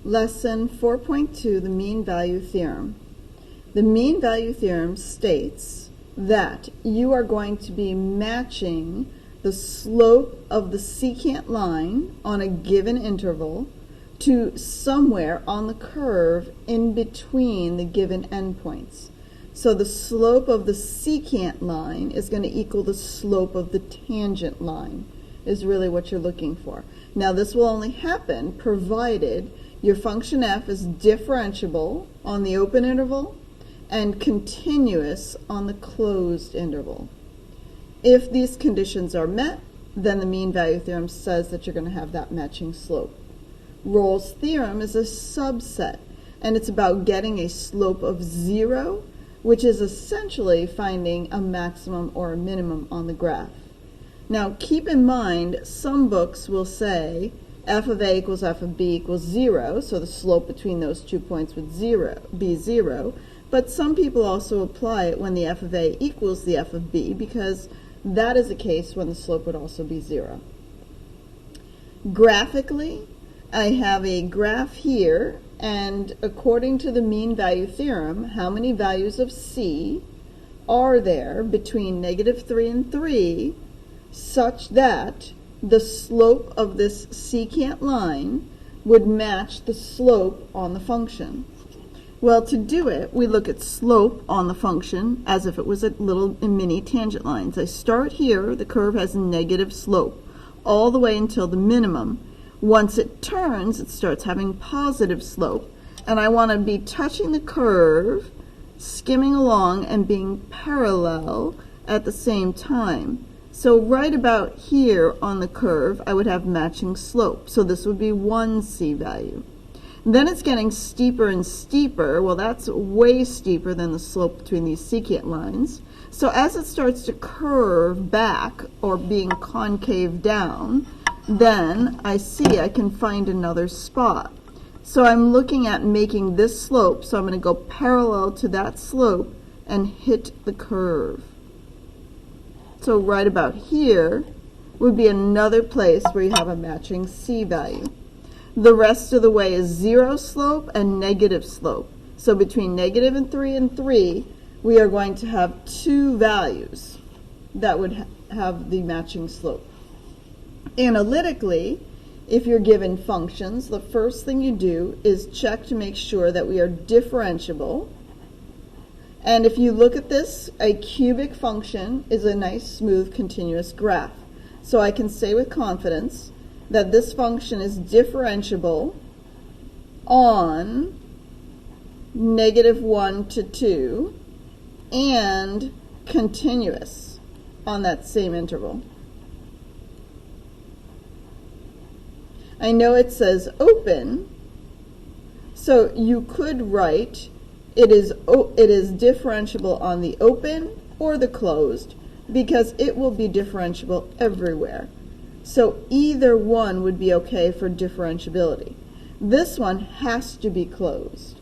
Lesson 4.2, the mean value theorem. The mean value theorem states that you are going to be matching the slope of the secant line on a given interval to somewhere on the curve in between the given endpoints. So the slope of the secant line is going to equal the slope of the tangent line, is really what you're looking for. Now this will only happen provided your function f is differentiable on the open interval and continuous on the closed interval. If these conditions are met, then the mean value theorem says that you're going to have that matching slope. Rolle's theorem is a subset, and it's about getting a slope of 0, which is essentially finding a maximum or a minimum on the graph. Now keep in mind, some books will say f of a equals f of b equals 0, so the slope between those 2 points would be 0, but some people also apply it when the f of a equals the f of b, because that is a case when the slope would also be 0. Graphically, I have a graph here, and according to the mean value theorem, how many values of c are there between -3 and 3 such that the slope of this secant line would match the slope on the function? Well, to do it, we look at slope on the function as if it was a little mini tangent lines. I start here, the curve has a negative slope, all the way until the minimum. Once it turns, it starts having positive slope, and I want to be touching the curve, skimming along, and being parallel at the same time. So right about here on the curve, I would have matching slope. So this would be 1 c value. Then it's getting steeper and steeper. Well, that's way steeper than the slope between these secant lines. So as it starts to curve back, or being concave down, then I see I can find another spot. So I'm looking at making this slope, so I'm going to go parallel to that slope and hit the curve. So right about here would be another place where you have a matching c value. The rest of the way is 0 slope and negative slope. So between -3 and 3, we are going to have 2 values that would have the matching slope. Analytically, if you're given functions, the first thing you do is check to make sure that we are differentiable. And if you look at this, a cubic function is a nice, smooth, continuous graph. So I can say with confidence that this function is differentiable on -1 to 2 and continuous on that same interval. I know it says open, so you could write it is differentiable on the open or the closed, because it will be differentiable everywhere. So either one would be okay for differentiability. This one has to be closed.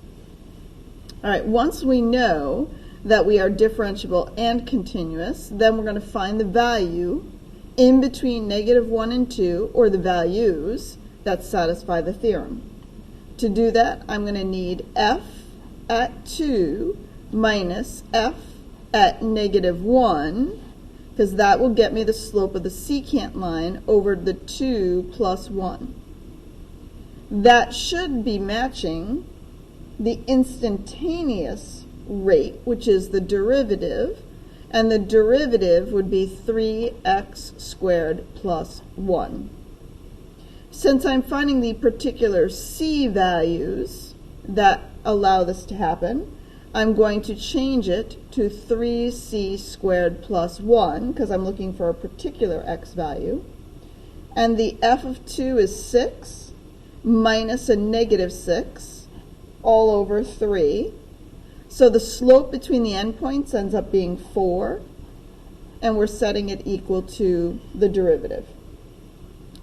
All right, once we know that we are differentiable and continuous, then we're going to find the value in between -1 and 2, or the values that satisfy the theorem. To do that, I'm going to need f at 2 minus f at -1, because that will get me the slope of the secant line over the 2 plus 1. That should be matching the instantaneous rate, which is the derivative, and the derivative would be 3x squared plus 1. Since I'm finding the particular c values that allow this to happen, I'm going to change it to 3c squared plus 1, because I'm looking for a particular x value. And the f of 2 is 6 minus a -6 all over 3. So the slope between the endpoints ends up being 4, and we're setting it equal to the derivative.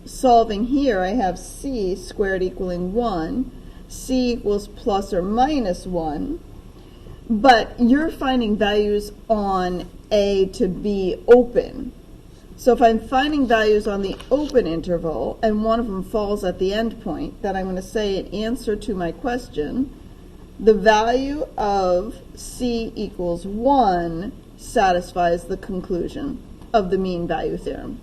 Solving here, I have c squared equaling 1. C equals plus or minus 1, but you're finding values on A to B open. So if I'm finding values on the open interval and one of them falls at the end point, then I'm going to say in answer to my question, the value of C equals 1 satisfies the conclusion of the mean value theorem.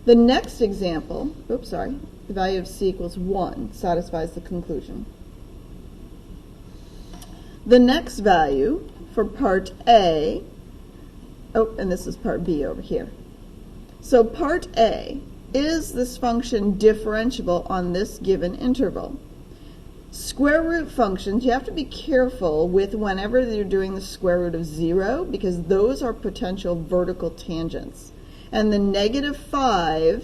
The next example, the value of C equals 1 satisfies the conclusion. The next value for part A, and this is part B over here. So part A, is this function differentiable on this given interval? Square root functions, you have to be careful with whenever you're doing the square root of 0, because those are potential vertical tangents. And the -5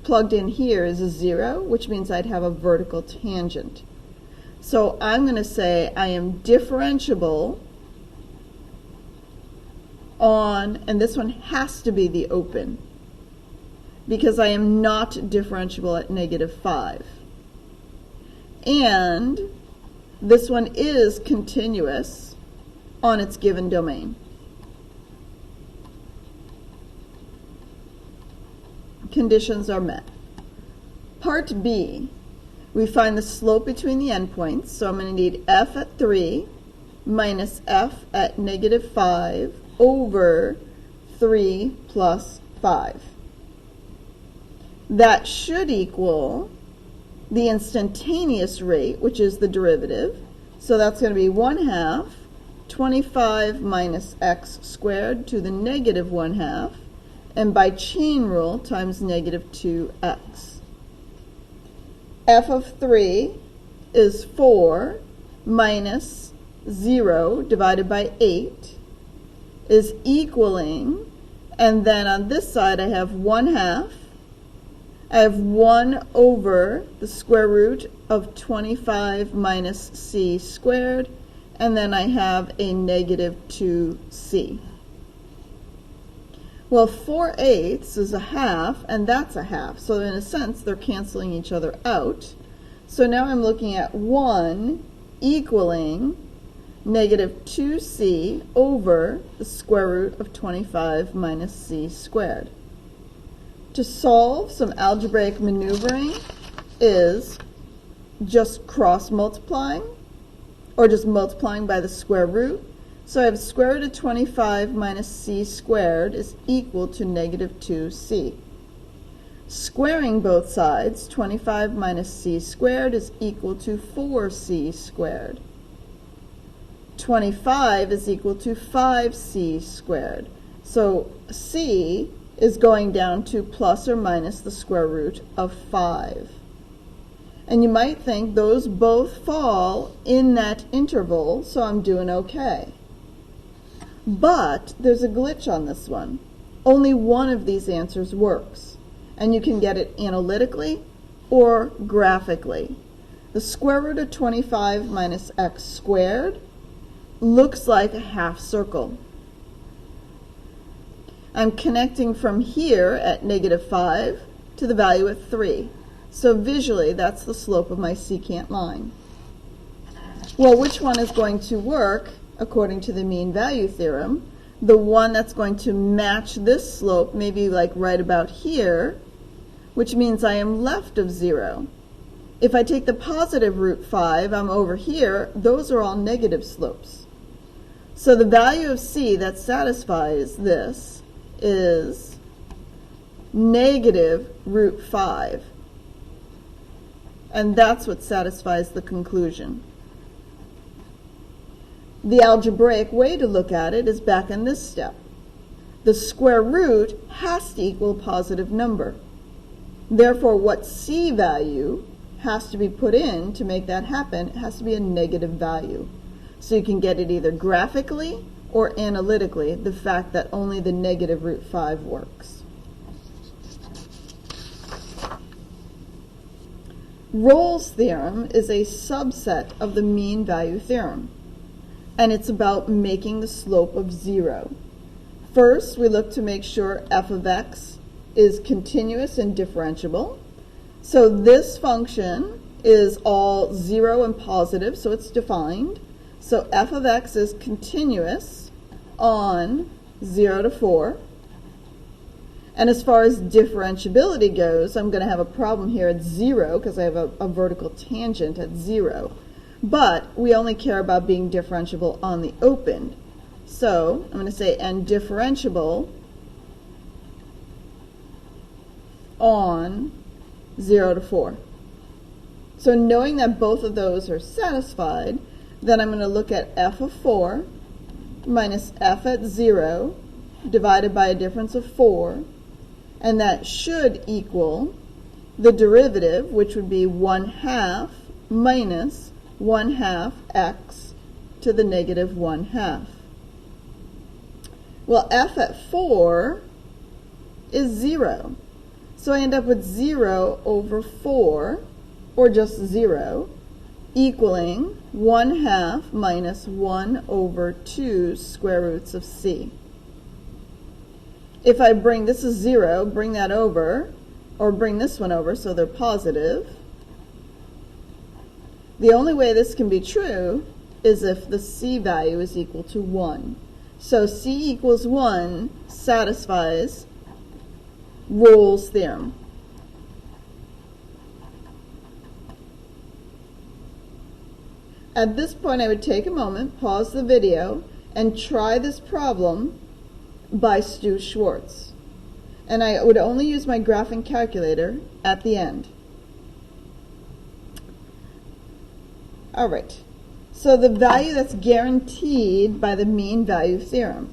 plugged in here is a 0, which means I'd have a vertical tangent. So I'm going to say I am differentiable on, and this one has to be the open, because I am not differentiable at -5. And this one is continuous on its given domain. Conditions are met. Part B, we find the slope between the endpoints, so I'm going to need f at 3 minus f at -5 over 3 plus 5. That should equal the instantaneous rate, which is the derivative. So that's going to be 1/2 25 minus x squared to the -1/2, and by chain rule times -2x. F of 3 is 4 minus 0 divided by 8 is equaling, and then on this side I have 1/2. I have 1 over the square root of 25 minus c squared, and then I have a -2c. Well, 4/8 is a half, and that's a half. So in a sense, they're canceling each other out. So now I'm looking at 1 equaling -2c over the square root of 25 minus c squared. To solve, some algebraic maneuvering is just cross multiplying, or just multiplying by the square root. So I have square root of 25 minus c squared is equal to -2c. Squaring both sides, 25 minus c squared is equal to 4c squared. 25 is equal to 5c squared. So c is going down to plus or minus the square root of 5. And you might think those both fall in that interval, so I'm doing okay. But there's a glitch on this one. Only one of these answers works, and you can get it analytically or graphically. The square root of 25 minus x squared looks like a half circle. I'm connecting from here at -5 to the value at 3. So visually, that's the slope of my secant line. Well, which one is going to work according to the mean value theorem? The one that's going to match this slope, maybe like right about here, which means I am left of 0. If I take the positive root 5, I'm over here. Those are all negative slopes. So the value of c that satisfies this is -√5. And that's what satisfies the conclusion. The algebraic way to look at it is back in this step. The square root has to equal a positive number. Therefore, what c value has to be put in to make that happen, it has to be a negative value. So you can get it either graphically or analytically, the fact that only the -√5 works. Rolle's theorem is a subset of the mean value theorem, and it's about making the slope of 0. First, we look to make sure f of x is continuous and differentiable. So this function is all 0 and positive, so it's defined. So f of x is continuous on 0 to 4. And as far as differentiability goes, I'm going to have a problem here at 0 because I have a vertical tangent at 0. But we only care about being differentiable on the open. So I'm going to say and differentiable on 0 to 4. So knowing that both of those are satisfied, then I'm going to look at f of 4 minus f at 0 divided by a difference of 4, and that should equal the derivative, which would be 1/2 minus 1/2 x to the negative 1/2. Well, f at 4 is 0. So I end up with 0 over 4, or just 0, equaling 1/2 minus 1 over 2 square roots of c. If I bring, this is 0, bring that over, or bring this one over so they're positive, the only way this can be true is if the c value is equal to 1. So c equals 1 satisfies Rolle's theorem. At this point, I would take a moment, pause the video, and try this problem by Stu Schwartz. And I would only use my graphing calculator at the end. All right, so the value that's guaranteed by the mean value theorem.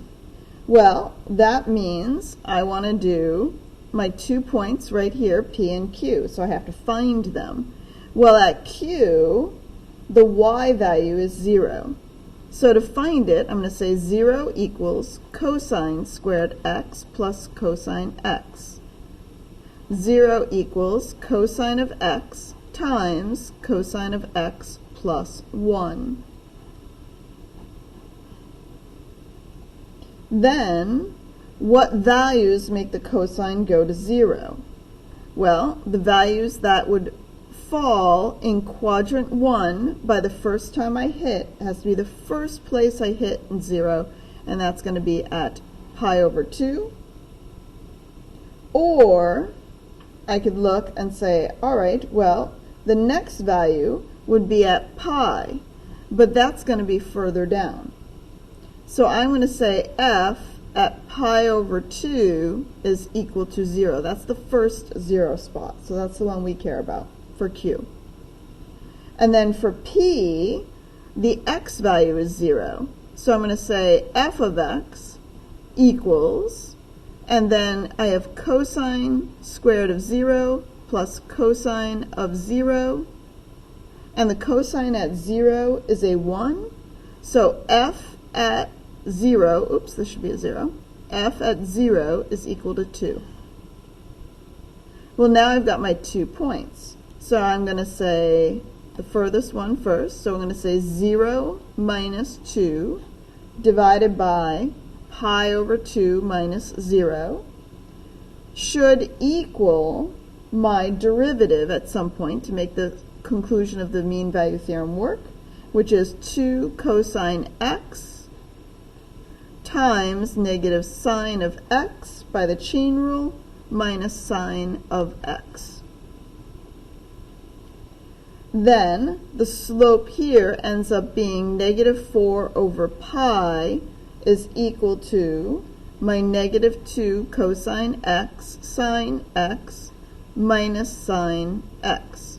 Well, that means I want to do my 2 points right here, P and Q, so I have to find them. Well, at Q, the y value is 0. So to find it, I'm going to say 0 equals cosine squared x plus cosine x. 0 equals cosine of x times cosine of x plus 1. Then, what values make the cosine go to 0? Well, the values that would fall in quadrant 1 by the first time I hit has to be the first place I hit in 0, and that's going to be at pi over 2. Or I could look and say, all right, well, the next value would be at pi, but that's going to be further down. So I'm going to say f at pi over 2 is equal to 0. That's the first 0 spot, so that's the one we care about for Q. And then for P, the x value is 0. So I'm going to say f of x equals, and then I have cosine squared of 0 plus cosine of 0, and the cosine at 0 is a 1. So f at 0, oops, this should be a 0, f at 0 is equal to 2. Well, now I've got my 2 points. So I'm going to say the furthest one first. So I'm going to say 0 minus 2 divided by pi over 2 minus 0 should equal my derivative at some point to make the conclusion of the mean value theorem work, which is 2 cosine x times negative sine of x by the chain rule minus sine of x. Then the slope here ends up being negative 4 over pi is equal to my negative 2 cosine x sine x minus sine x.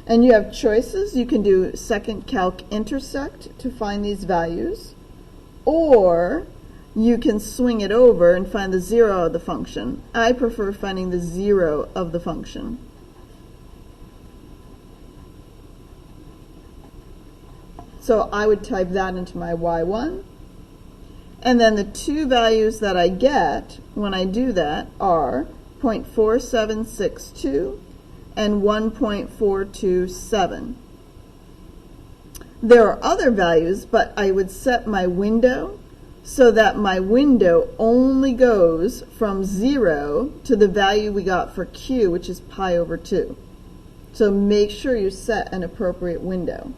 And you have choices. You can do second calc intersect to find these values, or you can swing it over and find the 0 of the function. I prefer finding the 0 of the function. So I would type that into my y1. And then the two values that I get when I do that are 0.4762 and 1.427. There are other values, but I would set my window so that my window only goes from 0 to the value we got for Q, which is pi over 2. So make sure you set an appropriate window.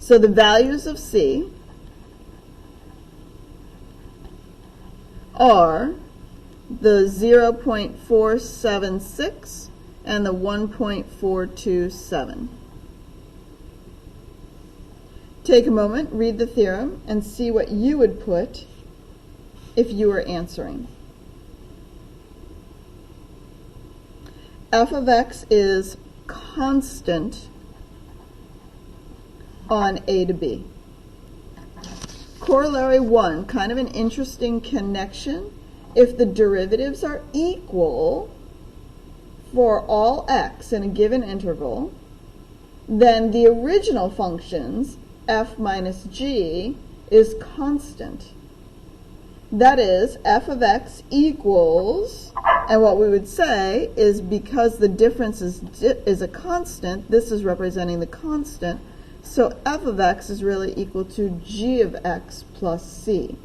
So the values of C are the 0.476 and the 1.427. Take a moment, read the theorem, and see what you would put if you were answering. F of x is constant on A to B. Corollary 1, kind of an interesting connection. If the derivatives are equal for all x in a given interval, then the original functions, f minus g, is constant. That is, f of x equals, and what we would say is because the difference is a constant, this is representing the constant, so f of x is really equal to g of x plus c.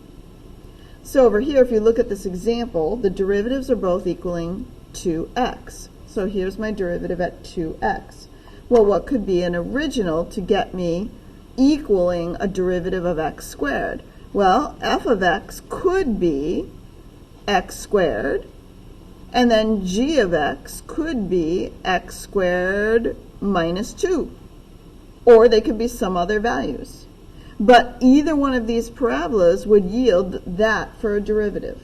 So over here, if you look at this example, the derivatives are both equaling 2x. So here's my derivative at 2x. Well, what could be an original to get me equaling a derivative of x squared? Well, f of x could be x squared, and then g of x could be x squared minus 2. Or they could be some other values. But either one of these parabolas would yield that for a derivative.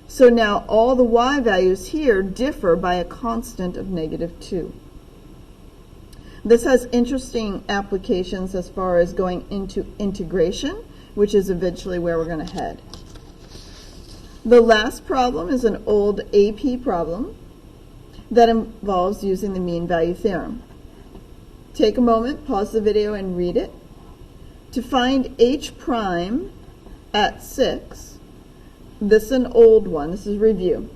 So now all the y values here differ by a constant of -2. This has interesting applications as far as going into integration, which is eventually where we're going to head. The last problem is an old AP problem that involves using the mean value theorem. Take a moment, pause the video, and read it. To find h prime at 6, this is an old one, this is review.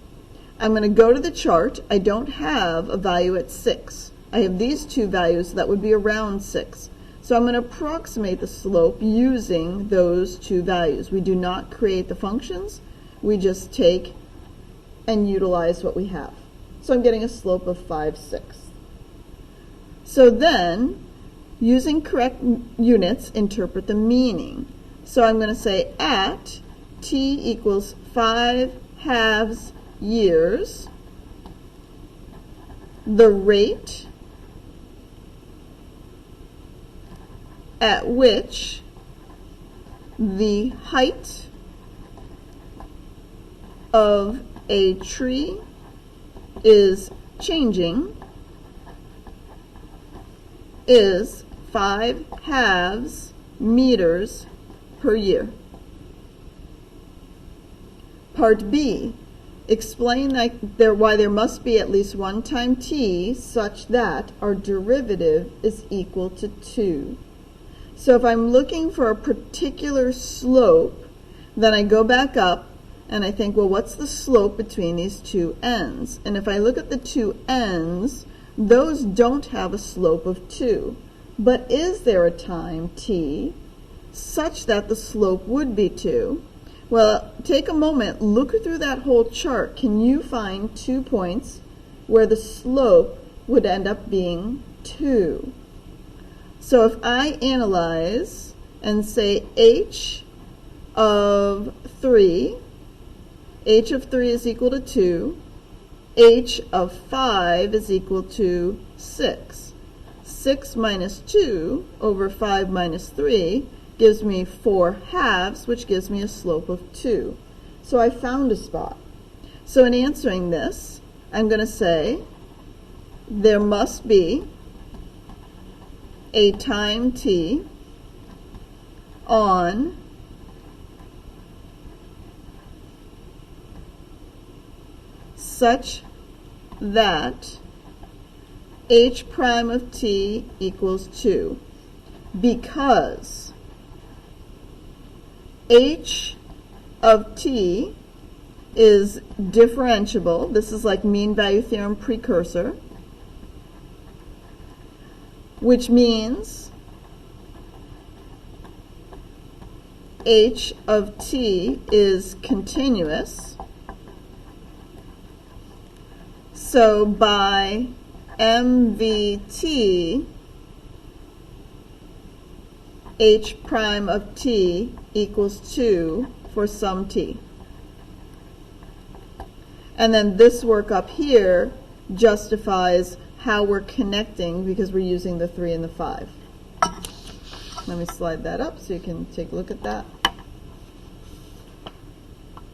I'm going to go to the chart. I don't have a value at 6. I have these two values that would be around 6. So I'm going to approximate the slope using those two values. We do not create the functions. We just take and utilize what we have. So I'm getting a slope of 5/6. So then, using correct units, interpret the meaning. So I'm going to say at t equals 5/2 years, the rate at which the height of a tree is changing is 5/2 meters per year. Part B, explain why there must be at least one time t such that our derivative is equal to 2. So if I'm looking for a particular slope, then I go back up and I think, well, what's the slope between these two ends? And if I look at the two ends, those don't have a slope of 2. But is there a time t such that the slope would be 2? Well, take a moment, look through that whole chart. Can you find 2 points where the slope would end up being 2? So if I analyze and say h of 3 is equal to 2, h of 5 is equal to 6. 6 minus 2 over 5 minus 3 gives me 4/2, which gives me a slope of 2. So I found a spot. So in answering this, I'm going to say there must be a time t on such that h prime of t equals 2, because h of t is differentiable. This is like mean value theorem precursor, which means h of t is continuous. So by MVT, h prime of t equals 2 for some t. And then this work up here justifies how we're connecting because we're using the 3 and the 5. Let me slide that up so you can take a look at that.